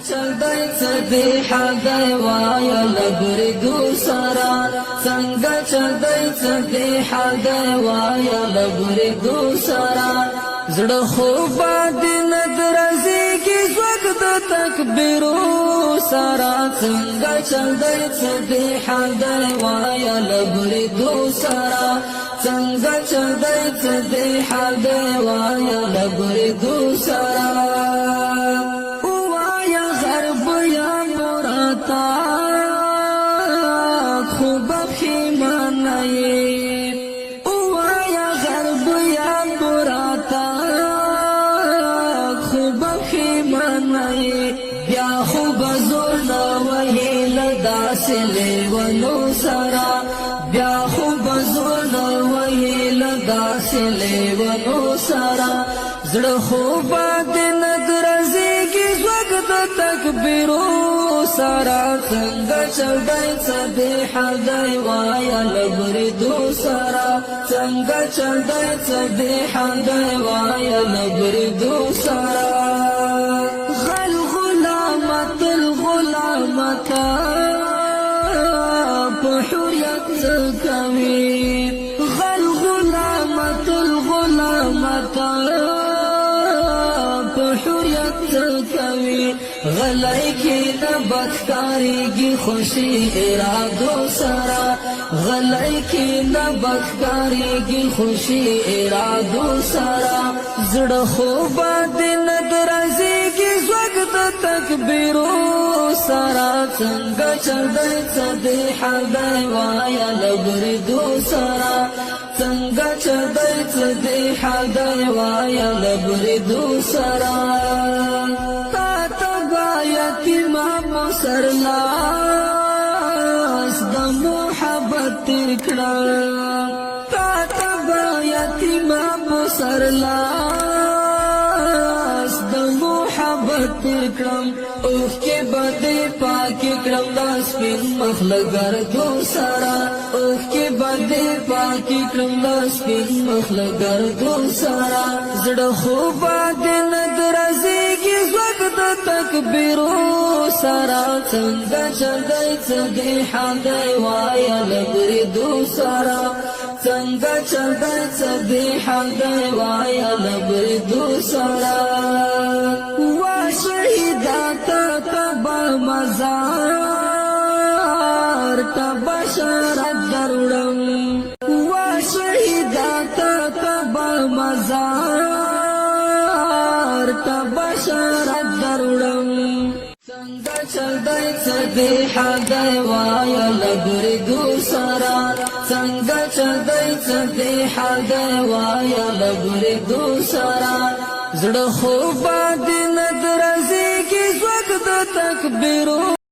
چل دی څه حدای وایا لبردو سرا څنګه چل دی څه حدای وایا لبردو سرا زړه خو باندې ندرځي کی زوګ د تکبیرو سرا څنګه چل دی څه حدای وایا لبردو سرا څنګه چل دی څه حدای وایا لبردو سرا بیا خو بزور نوهی لداسلی ونو سرا بیا خو بزور نوهی لداسلی ونو سرا زړه خو باندې ندرځيږي زوګ د تکبیرو سرا څنګه چل دی څه حدای وایا لبردو سرا څنګه چل دی څه حدای وایا لبردو سرا مکا بحریت زکوی غل غلامت الغلامتا بحریت زکوی غلی کی نبختاری گی خوشی ارادو سرا غلی کی نبختاری گی خوشی ارادو سرا زړه خو باندې ندرځي کی زوګ د تکبیرو سرا څنګه چل دی څه حدای وایا لبردو سرا څنګه چل دی څه حدای وایا لبردو سرا تا تبا یتیمام سرلاس د محبت تیر کړه تا تبا یتیمام سرلاس د محبت تیر کړم اوخ کې باندې پاکي کړم لاس په مخلګر دو سرا اوخ کې باندې پاکي کړم لاس په مخلګر دو سرا زړه خو باندې ندرځيږي زوګ د تکبیرو سرا څنګه چل دی څه حدای وایا لبردو سرا څنګه چل دی څه حدای وایا لبردو سرا مزار تبا شرط درڑم و شہیدات تبا مزار تبا شرط درڑم څنګه چل دی څه حدای وایا لبردو سرا څنګه چل دی څه حدای وایا لبردو سرا زړه خو باندې ندرځي کی زوګ د تکبیرو